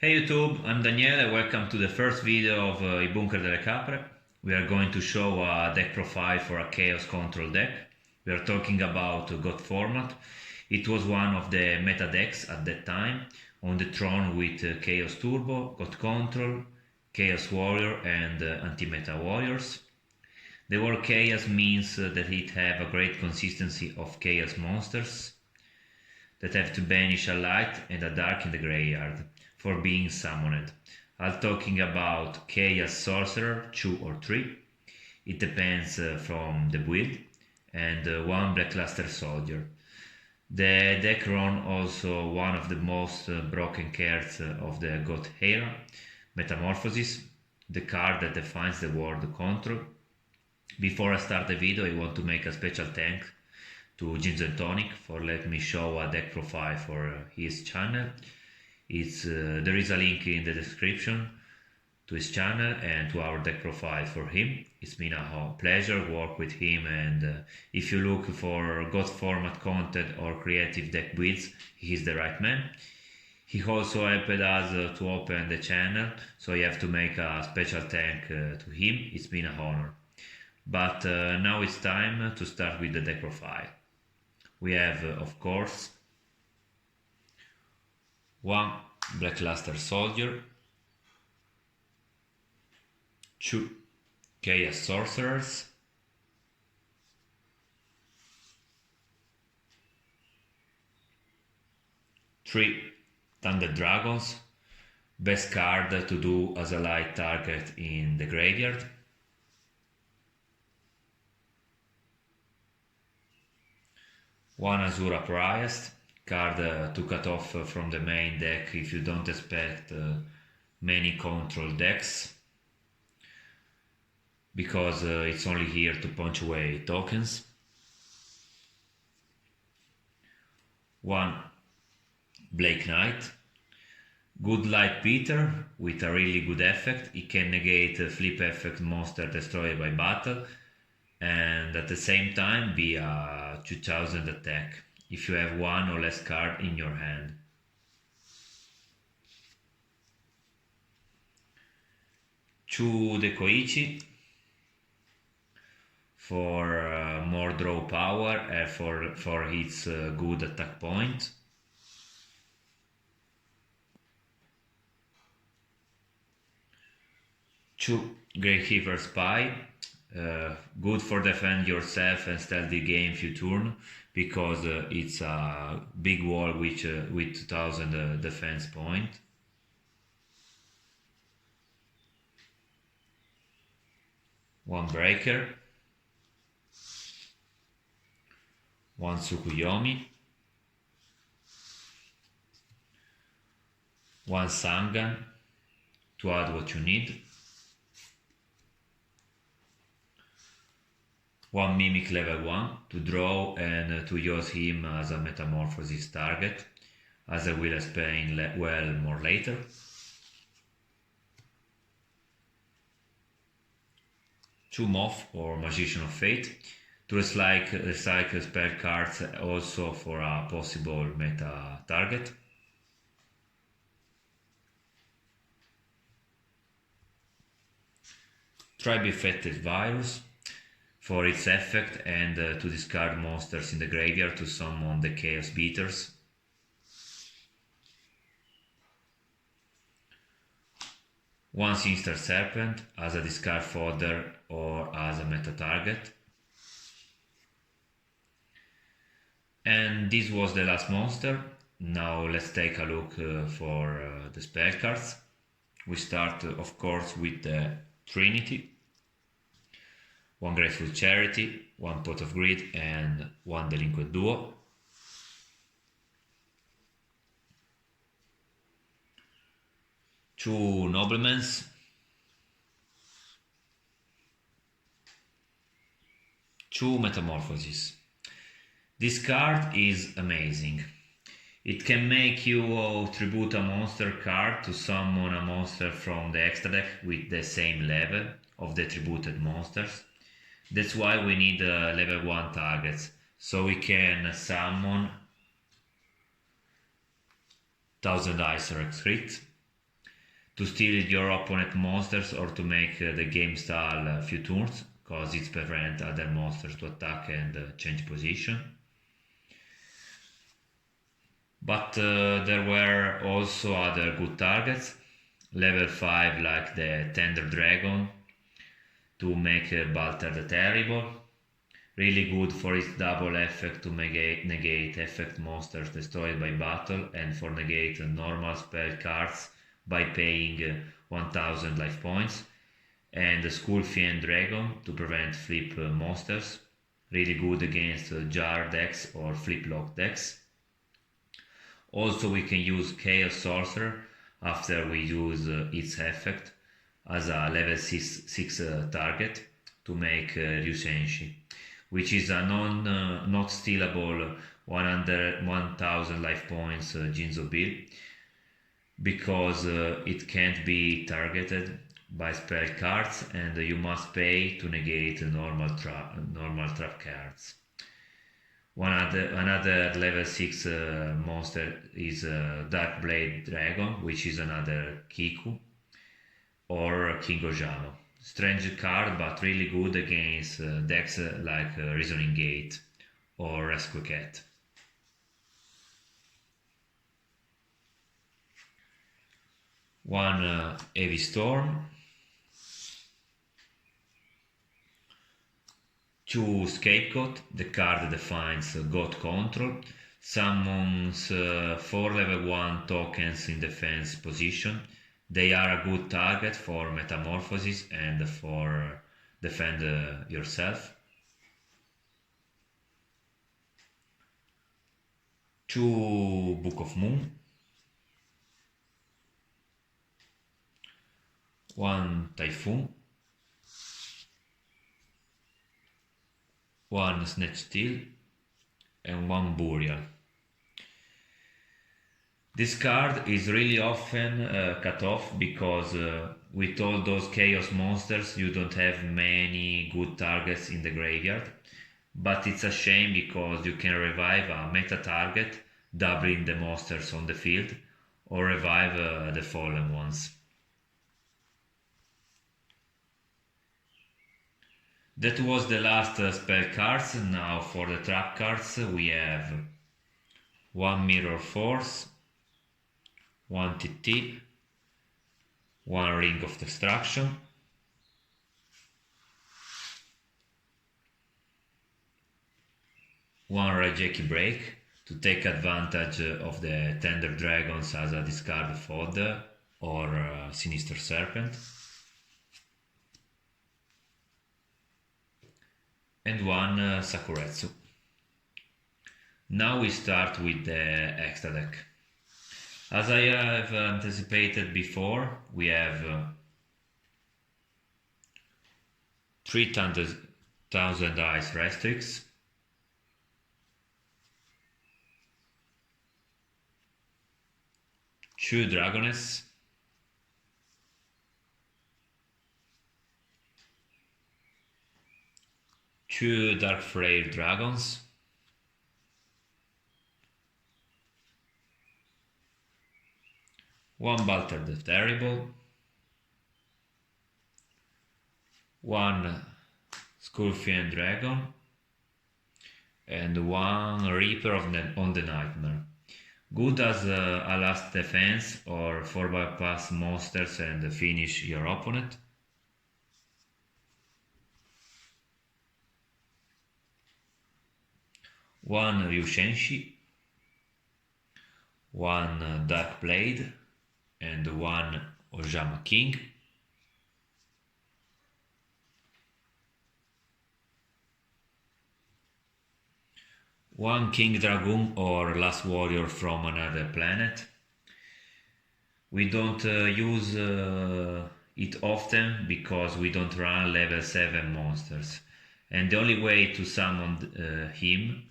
Hey YouTube, I'm Daniele, welcome to the first video of I bunker delle capre. We are going to show a deck profile for a chaos control deck. We are talking about God format. It was one of the meta decks at that time, on the throne with Chaos Turbo, God Control, Chaos Warrior and Anti-Meta Warriors. The word chaos means that it have a great consistency of chaos monsters that have to banish a light and a dark in the graveyard for being summoned. I'm talking about Chaos Sorcerer 2 or 3, it depends from the build, and one Blackluster Soldier. The deck run also one of the most broken cards of the God era, Metamorphosis, the card that defines the word control. Before I start the video, I want to make a special thanks to Jinzo&tonic for letting me show a deck profile for his channel. There is a link in the description to his channel and to our deck profile for him. It's been a pleasure work with him, and if you look for God format content or creative deck builds, he is the right man. He also helped us to open the channel, so I have to make a special thank to him. It's been an honor. But now it's time to start with the deck profile. We have, of course, one Blackluster Soldier, two Chaos Sorcerers, three Thunder Dragons, best card to do as a light target in the graveyard, one Azura Priest, card to cut off from the main deck if you don't expect many control decks, because it's only here to punch away tokens. One Blake Knight, good light beater with a really good effect. It can negate flip effect monster destroyed by battle, and at the same time be a 2000 attack if you have one or less card in your hand. Two Dekoichi for more draw power and for its good attack point. Two Gravekeeper Spy, good for defend yourself and stealthy game few turn, because it's a big wall with 2000 defense point. One Breaker, one Tsukuyomi, one Sangan to add what you need, one Mimic level 1 to draw and to use him as a metamorphosis target, as I will explain well more later. Two Moth or Magician of Fate to recycle spell cards also for a possible meta target. Tri-Befetted Virus for its effect and to discard monsters in the graveyard to summon the Chaos Beaters. One Sinister Serpent as a discard fodder or as a meta target. And this was the last monster. Now let's take a look for the spell cards. We start of course with the Trinity. One Grateful Charity, one Pot of Greed and one Delinquent Duo. Two Noblemans. Two Metamorphoses. This card is amazing. It can make you tribute a monster card to summon a monster from the extra deck with the same level of the tributed monsters. That's why we need level 1 targets, so we can summon 1000 Ice Recruit, to steal your opponent monsters or to make the game stall a few turns, because it prevents other monsters to attack and change position. But there were also other good targets. Level 5 like the Tender Dragon to make Balter the Terrible. Really good for its double effect to negate effect monsters destroyed by battle and for negate normal spell cards by paying 1000 life points. And the Skull Fiend Dragon to prevent flip monsters. Really good against jar decks or flip lock decks. Also we can use Chaos Sorcerer after we use its effect as a level 6 target to make Ryushenshi, which is a not stealable 1000 life points Jinzo build, because it can't be targeted by spell cards and you must pay to negate normal trap cards. Another level 6 monster is Dark Blade Dragon, which is another Kiku or King Ojamo. Strange card, but really good against decks like Reasoning Gate or Rescue Cat. One Heavy Storm. 2 Scapegoat, the card defines God control, summons 4 level 1 tokens in defense position. They are a good target for metamorphosis and for defend yourself. 2 Book of Moon. 1 Typhoon. 1 Snatch Steel and 1 Burial. This card is really often cut off because with all those chaos monsters you don't have many good targets in the graveyard, but it's a shame because you can revive a meta target, doubling the monsters on the field, or revive the fallen ones. That was the last spell cards. Now for the trap cards we have 1 Mirror Force, 1 TT, 1 Ring of Destruction, 1 Rajeki Break to take advantage of the Tender Dragons as a discard fodder or Sinister Serpent, and 1 Sakuretsu. Now we start with the extra deck. As I have anticipated before, we have 3000 Ice Restricts, 2 Dragoness, 2 Dark Frayed Dragons, 1 Balter the Terrible, 1 Skullfiend Dragon, and 1 Reaper on the Nightmare. Good as a last defense or for bypass monsters and finish your opponent. One Ryushenshi, 1 Dark Blade, and 1 Ojama King. One King Dragoon or Last Warrior from another planet. We don't use it often because we don't run level 7 monsters, and the only way to summon him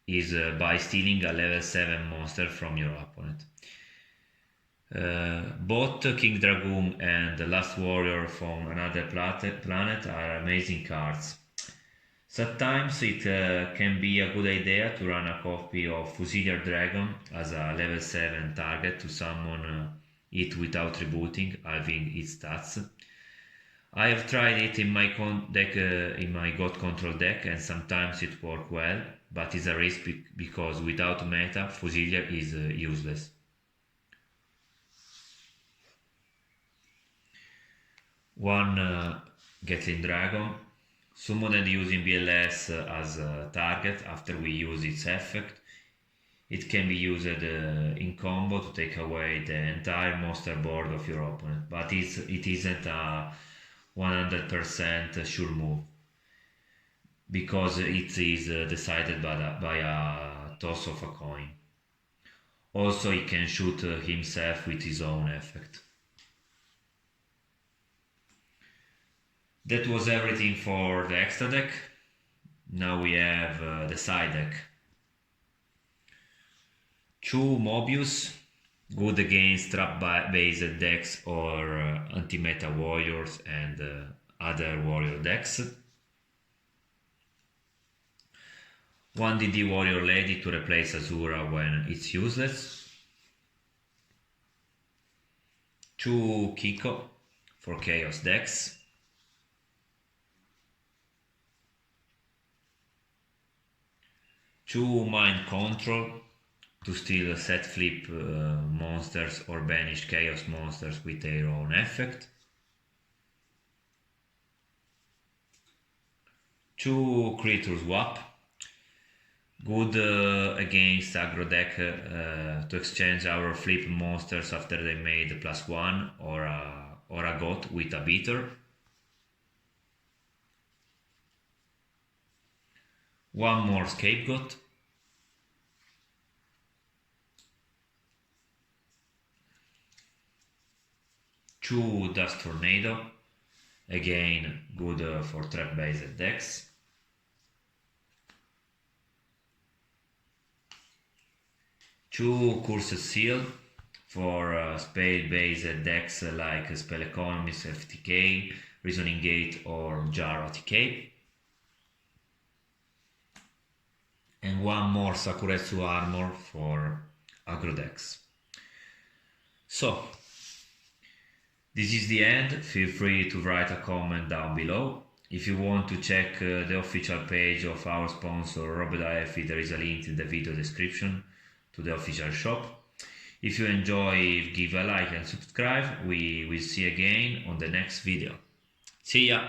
is by stealing a level 7 monster from your opponent. Both King Dragoon and the Last Warrior from another planet are amazing cards. Sometimes it can be a good idea to run a copy of Fusilier Dragon as a level 7 target to summon it without rebooting, halving its stats. I have tried it in my in my God control deck, and sometimes it works well, but it's a risk because without meta, Fusilia is useless. One Gatling Dragon, summoned using BLS as a target after we use its effect. It can be used in combo to take away the entire monster board of your opponent, but it isn't a 100% sure move because it is decided by a toss of a coin. Also, he can shoot himself with his own effect. That was everything for the extra deck. Now we have the side deck. Ciaooo Mobius, good against trap-based decks or anti-meta warriors and other warrior decks. 1 DD warrior lady to replace Azura when it's useless. 2 Kiko for chaos decks. 2 mind control to steal set flip monsters or banish chaos monsters with their own effect. 2 creature swap, good against aggro deck to exchange our flip monsters after they made +1 or a goat with a beater. 1 more scapegoat. 2 Dust Tornado, again good for trap-based decks. 2 Cursed Seal for spell-based decks like Spell Economist, FTK, Reasoning Gate or Jar OTK. And 1 more Sakuretsu Armor for aggro decks. So, this is the end. Feel free to write a comment down below. If you want to check the official page of our sponsor Robo.fi, there is a link in the video description to the official shop. If you enjoy, give a like and subscribe. We will see you again on the next video. See ya!